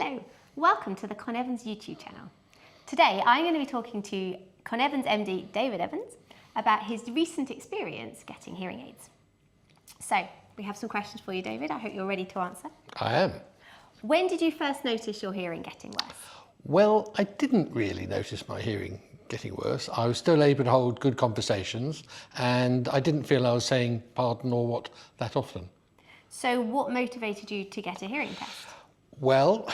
Hello, welcome to the Connevans YouTube channel. Today I'm going to be talking to Connevans MD David Evans about his recent experience getting hearing aids. So we have some questions for you, David. I hope you're ready to answer. I am. When did you first notice your hearing getting worse? Well, I didn't really notice my hearing getting worse. I was still able to hold good conversations and I didn't feel I was saying pardon or what that often. So what motivated you to get a hearing test? Well,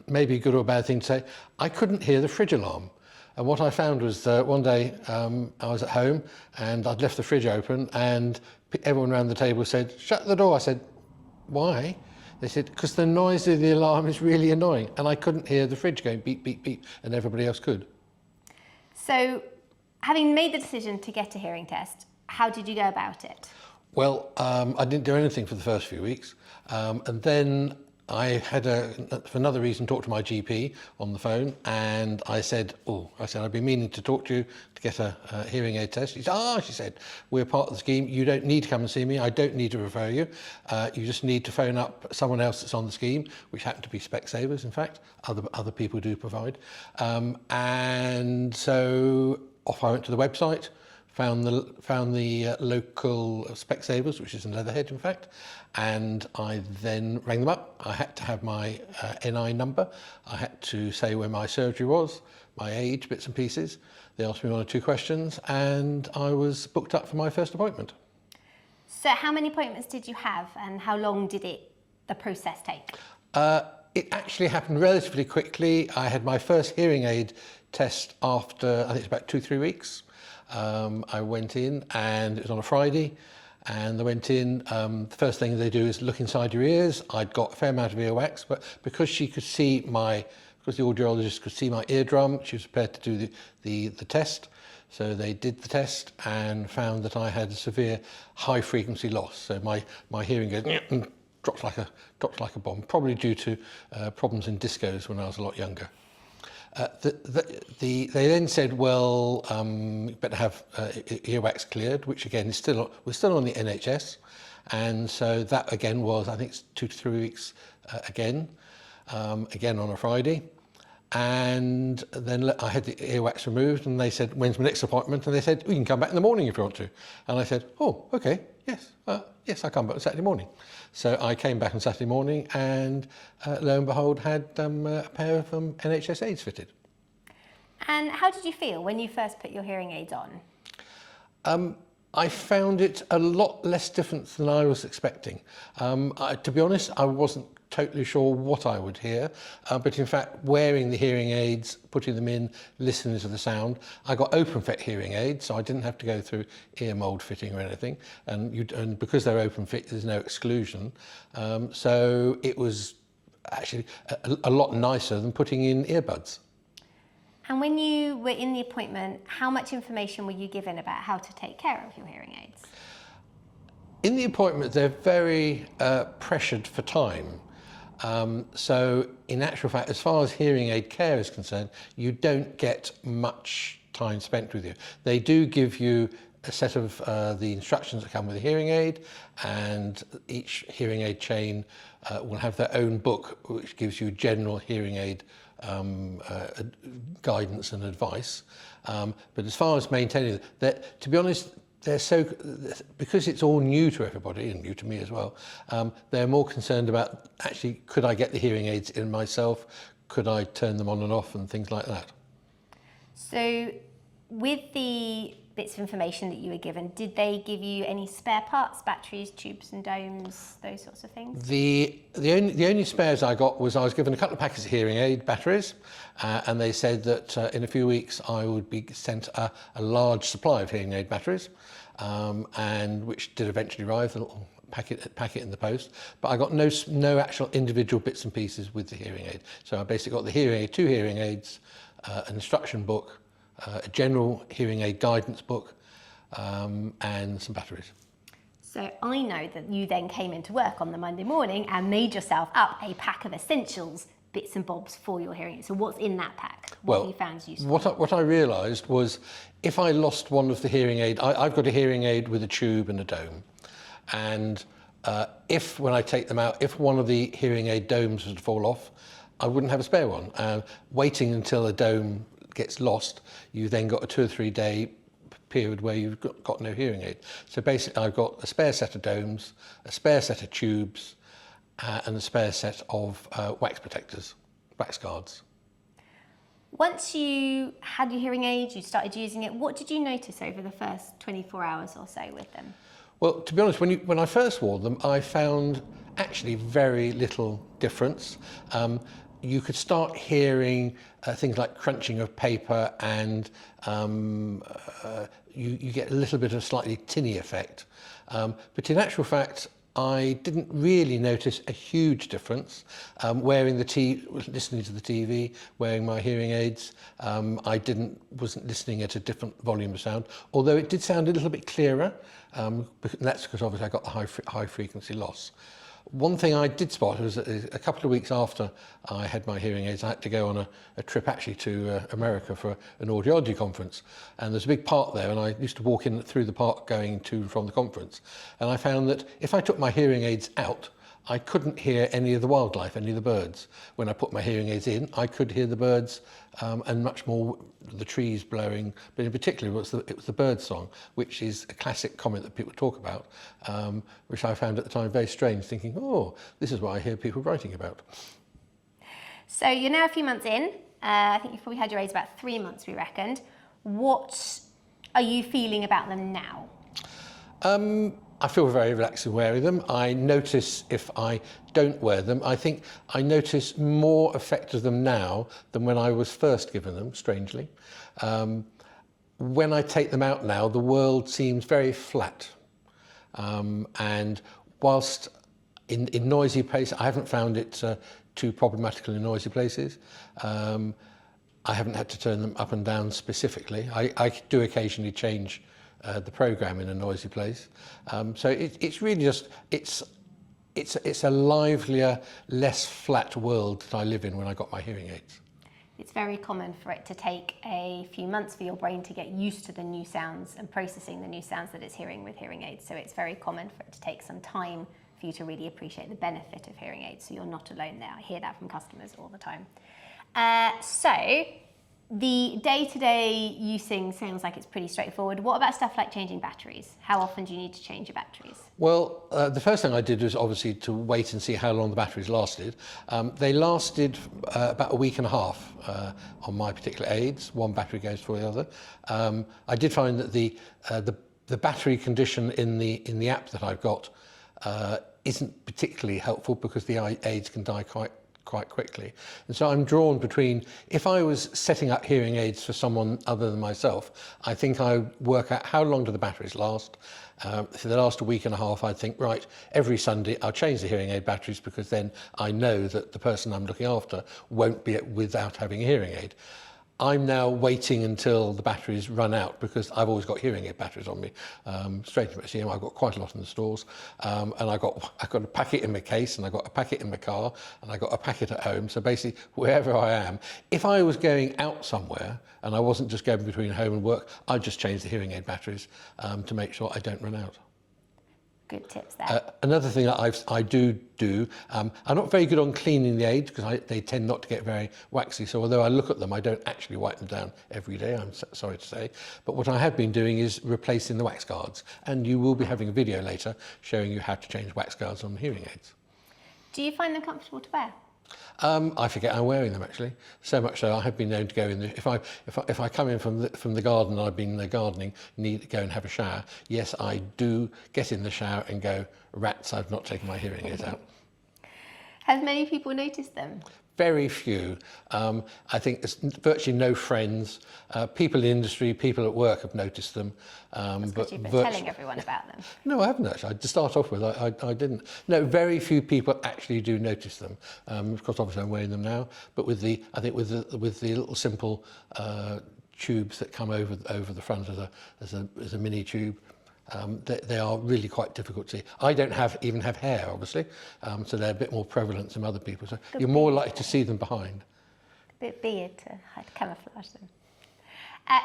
maybe a good or bad thing to say, I couldn't hear the fridge alarm. And what I found was one day I was at home and I'd left the fridge open and everyone around the table said, "Shut the door." I said, "Why?" They said, "Because the noise of the alarm is really annoying." And I couldn't hear the fridge going beep, beep, beep, and everybody else could. So having made the decision to get a hearing test, how did you go about it? Well, I didn't do anything for the first few weeks. And then I had, for another reason, talked to my GP on the phone, and I said, I've been meaning to talk to you to get a hearing aid test. She said, "We're part of the scheme. You don't need to come and see me. I don't need to refer you. You just need to phone up someone else that's on the scheme," which happened to be Specsavers, in fact. Other people do provide. And so off I went to the website, found the local Specsavers, which is in Leatherhead, in fact, and I then rang them up. I had to have my NI number. I had to say where my surgery was, my age, bits and pieces. They asked me one or two questions, and I was booked up for my first appointment. So how many appointments did you have, and how long did the process take? It actually happened relatively quickly. I had my first hearing aid test after, I think it's about 2-3 weeks. I went in and it was on a Friday, and I went in, the first thing they do is look inside your ears. I'd got a fair amount of earwax, but because the audiologist could see my eardrum, she was prepared to do the test. So they did the test and found that I had severe high frequency loss. So my hearing goes dropped like a bomb, probably due to problems in discos when I was a lot younger. They then said, well, you better have earwax cleared, which again we're still on the NHS, and so that again was, I think it's 2 to 3 weeks again on a Friday, and then I had the earwax removed, and they said, "When's my next appointment?" And they said, "We can come back in the morning if you want to." And I said, "Oh, okay, yes, I'll come back on Saturday morning." So I came back on Saturday morning and lo and behold had a pair of NHS aids fitted. And how did you feel when you first put your hearing aids on? I found it a lot less different than I was expecting. To be honest, I wasn't totally sure what I would hear, but in fact wearing the hearing aids, putting them in, listening to the sound, I got open fit hearing aids, so I didn't have to go through ear mould fitting or anything, and because they're open fit there's no exclusion, so it was actually a lot nicer than putting in earbuds. And when you were in the appointment, how much information were you given about how to take care of your hearing aids? In the appointment they're very pressured for time. So in actual fact, as far as hearing aid care is concerned, you don't get much time spent with you. They do give you a set of the instructions that come with a hearing aid, and each hearing aid chain will have their own book which gives you general hearing aid guidance and advice. But as far as maintaining that, to be honest, because it's all new to everybody and new to me as well, they're more concerned about actually, could I get the hearing aids in myself? Could I turn them on and off and things like that? So with the bits of information that you were given, did they give you any spare parts, batteries, tubes and domes, those sorts of things? The only spares I got was I was given a couple of packets of hearing aid batteries, and they said that in a few weeks I would be sent a large supply of hearing aid batteries, and which did eventually arrive, a little packet in the post, but I got no actual individual bits and pieces with the hearing aid. So I basically got the hearing aid, 2 hearing aids, an instruction book, a general hearing aid guidance book, and some batteries. So I know that you then came into work on the Monday morning and made yourself up a pack of essentials, bits and bobs for your hearing aids. So what's in that pack? What have you found useful? What I realised was if I lost one of the hearing aid, I've got a hearing aid with a tube and a dome, and if when I take them out, if one of the hearing aid domes was to fall off, I wouldn't have a spare one. Waiting until a dome gets lost, you then got a 2 or 3 day period where you've got no hearing aid. So basically I've got a spare set of domes, a spare set of tubes, and a spare set of wax protectors, wax guards. Once you had your hearing aids, you started using it, what did you notice over the first 24 hours or so with them? Well, to be honest, when I first wore them, I found actually very little difference. You could start hearing things like crunching of paper, and you get a little bit of slightly tinny effect. But in actual fact, I didn't really notice a huge difference. Listening to the TV, wearing my hearing aids, I wasn't listening at a different volume of sound, although it did sound a little bit clearer. That's because obviously I got the high frequency loss. One thing I did spot was that a couple of weeks after I had my hearing aids, I had to go on a trip actually to America for an audiology conference. And there's a big park there, and I used to walk in through the park going to and from the conference. And I found that if I took my hearing aids out, I couldn't hear any of the wildlife, any of the birds. When I put my hearing aids in, I could hear the birds and much more the trees blowing, but in particular it was the bird song, which is a classic comment that people talk about, which I found at the time very strange, thinking, oh, this is what I hear people writing about. So you're now a few months in. I think you've probably had your aids about 3 months, we reckoned. What are you feeling about them now? I feel very relaxed in wearing them. I notice if I don't wear them, I think I notice more effect of them now than when I was first given them, strangely. When I take them out now, the world seems very flat. And whilst in noisy places, I haven't found it too problematical in noisy places. I haven't had to turn them up and down specifically. I do occasionally change the program in a noisy place. So it's really just, it's a livelier, less flat world that I live in when I got my hearing aids. It's very common for it to take a few months for your brain to get used to the new sounds and processing the new sounds that it's hearing with hearing aids. So it's very common for it to take some time for you to really appreciate the benefit of hearing aids. So you're not alone there. I hear that from customers all the time. So the day-to-day using sounds like it's pretty straightforward. What about stuff like changing batteries? How often do you need to change your batteries? Well, the first thing I did was obviously to wait and see how long the batteries lasted. They lasted about a week and a half on my particular aids. One battery goes for the other. I did find that the battery condition in the app that I've got isn't particularly helpful because the aids can die quite quickly. And so I'm drawn between, if I was setting up hearing aids for someone other than myself, I think I would work out how long do the batteries last. If they last a week and a half, I'd think, right, every Sunday I'll change the hearing aid batteries because then I know that the person I'm looking after won't be without having a hearing aid. I'm now waiting until the batteries run out because I've always got hearing aid batteries on me. Straight to my I've got quite a lot in the stores, and I've got a packet in my case, and I've got a packet in my car, and I've got a packet at home. So basically, wherever I am, if I was going out somewhere and I wasn't just going between home and work, I'd just change the hearing aid batteries to make sure I don't run out. Good tips there. Another thing that I do, I'm not very good on cleaning the aids because they tend not to get very waxy. So although I look at them, I don't actually wipe them down every day, I'm sorry to say. But what I have been doing is replacing the wax guards. And you will be having a video later showing you how to change wax guards on hearing aids. Do you find them comfortable to wear? I forget I'm wearing them actually. So much so I have been known to go in. If I come in from the garden, I've been gardening, need to go and have a shower. Yes, I do get in the shower and go, rats, I've not taken my hearing aids out. Have many people noticed them? Very few. I think there's virtually no friends. People in the industry, people at work have noticed them. But you've been telling everyone about them. No, I haven't actually. To start off with, I didn't. No, very few people actually do notice them. Of course, obviously I'm wearing them now, but with the little simple tubes that come over the front as a mini tube. They are really quite difficult to see. I don't even have hair, obviously, so they're a bit more prevalent than other people. So you're more likely to see them behind. A bit beard to camouflage them.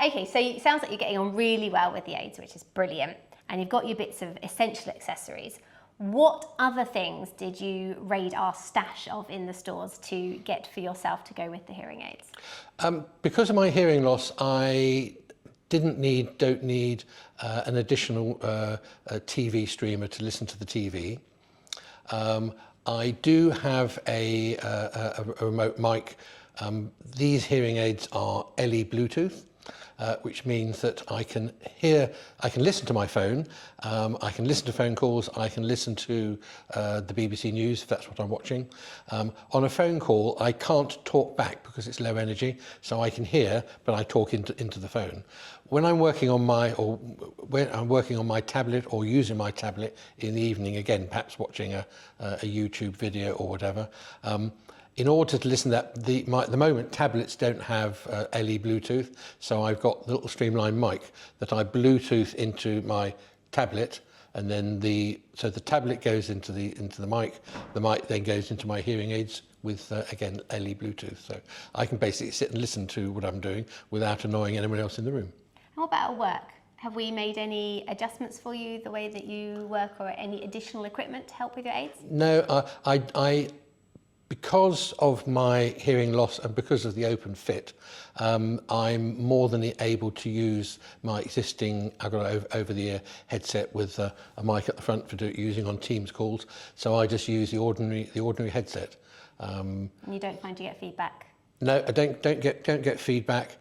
Okay, so it sounds like you're getting on really well with the aids, which is brilliant. And you've got your bits of essential accessories. What other things did you raid our stash of in the stores to get for yourself to go with the hearing aids? Because of my hearing loss, I don't need an additional TV streamer to listen to the TV. I do have a remote mic. These hearing aids are LE Bluetooth, which means that I can listen to my phone, I can listen to phone calls, I can listen to the BBC News if that's what I'm watching. On a phone call, I can't talk back because it's low energy, so I can hear, but I talk into the phone. When I'm working on my tablet or using my tablet in the evening, again, perhaps watching a YouTube video or whatever, in order to listen to that, at the moment tablets don't have LE Bluetooth, so I've got the little streamlined mic that I Bluetooth into my tablet, and then so the tablet goes into the mic then goes into my hearing aids with again LE Bluetooth, so I can basically sit and listen to what I'm doing without annoying anyone else in the room. And what about at work? Have we made any adjustments for you, the way that you work, or any additional equipment to help with your aids? No, I because of my hearing loss and because of the open fit, I'm more than able to use my existing, I've got an over-the-ear headset with a mic at the front for using on Teams calls. So I just use the ordinary headset. And you don't find you get feedback? No, I don't get feedback.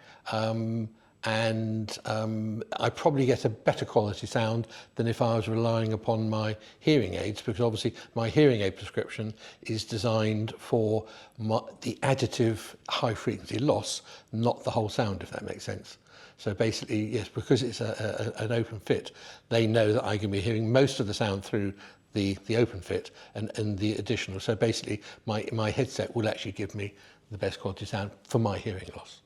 And I probably get a better quality sound than if I was relying upon my hearing aids, because obviously my hearing aid prescription is designed for the additive high frequency loss, not the whole sound, if that makes sense. So basically, yes, because it's an open fit, they know that I can be hearing most of the sound through the open fit and the additional. So basically my headset will actually give me the best quality sound for my hearing loss.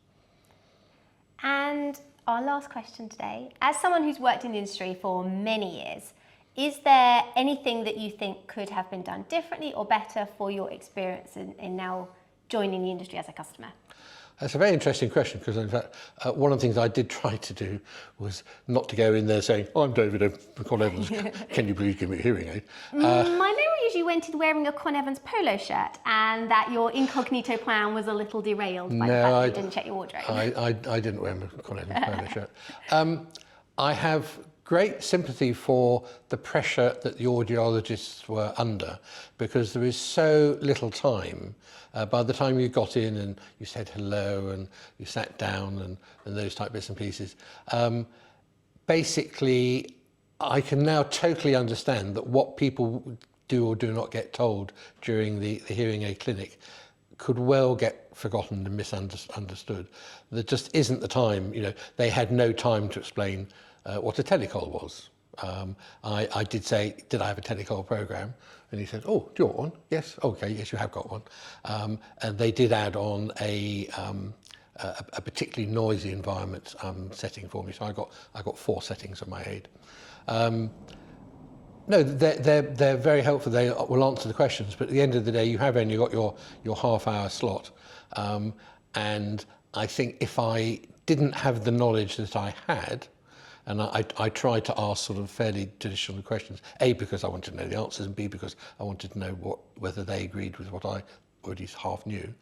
And our last question today, as someone who's worked in the industry for many years, is there anything that you think could have been done differently or better for your experience in now joining the industry as a customer? That's a very interesting question, because in fact, one of the things I did try to do was not to go in there saying, "Oh, I'm David of Connevans, can you please give me a hearing aid?" My memory is you went in wearing a Connevans polo shirt and that your incognito plan was a little derailed by the fact that you didn't check your wardrobe. I didn't wear a Connevans polo shirt. I have great sympathy for the pressure that the audiologists were under, because there is so little time. By the time you got in and you said hello and you sat down and those type bits and pieces, basically I can now totally understand that what people do or do not get told during the hearing aid clinic could well get forgotten and misunderstood. There just isn't the time, they had no time to explain what a telecol was. I did say, did I have a telecol program? And he said, "Oh, do you want one?" "Yes." "Okay, yes, you have got one." And they did add on a particularly noisy environment setting for me. So I got 4 settings on my aid. No, they're very helpful. They will answer the questions, but at the end of the day, you have only got your half-hour slot. And I think if I didn't have the knowledge that I had, and I tried to ask sort of fairly traditional questions, A, because I wanted to know the answers, and B, because I wanted to know whether they agreed with what I already half knew.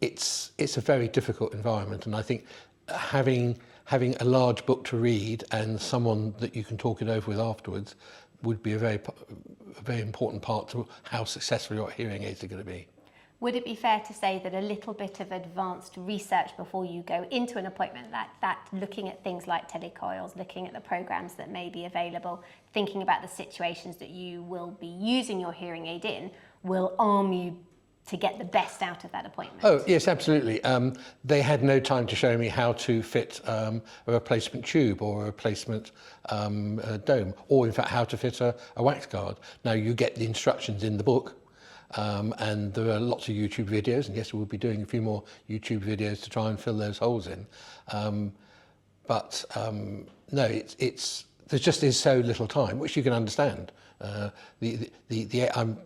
It's a very difficult environment, and I think having a large book to read and someone that you can talk it over with afterwards would be a very important part to how successful your hearing aids are going to be. Would it be fair to say that a little bit of advanced research before you go into an appointment, that looking at things like telecoils, looking at the programs that may be available, thinking about the situations that you will be using your hearing aid in, will arm you to get the best out of that appointment? Oh, yes, absolutely. They had no time to show me how to fit a replacement tube or a replacement dome, or in fact how to fit a wax guard. Now, you get the instructions in the book, and there are lots of YouTube videos, and yes, we'll be doing a few more YouTube videos to try and fill those holes in. No, there just is so little time, which you can understand. I'm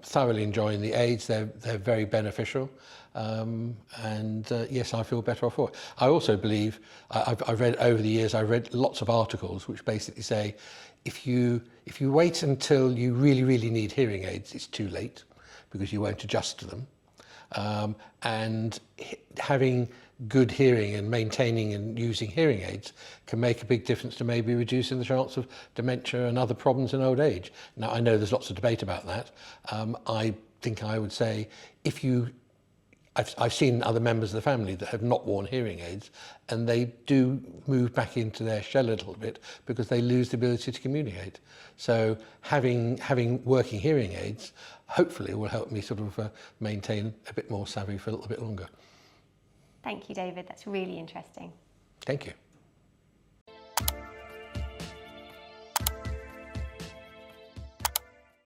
thoroughly enjoying the aids. They're very beneficial, yes, I feel better off for it. I also believe I've read over the years. I read lots of articles which basically say, if you wait until you really need hearing aids, it's too late because you won't adjust to them. And having good hearing and maintaining and using hearing aids can make a big difference to maybe reducing the chance of dementia and other problems in old age. Now, I know there's lots of debate about that. I think I would say I've seen other members of the family that have not worn hearing aids, and they do move back into their shell a little bit because they lose the ability to communicate. So having working hearing aids hopefully will help me sort of maintain a bit more savvy for a little bit longer. Thank you, David. That's really interesting. Thank you.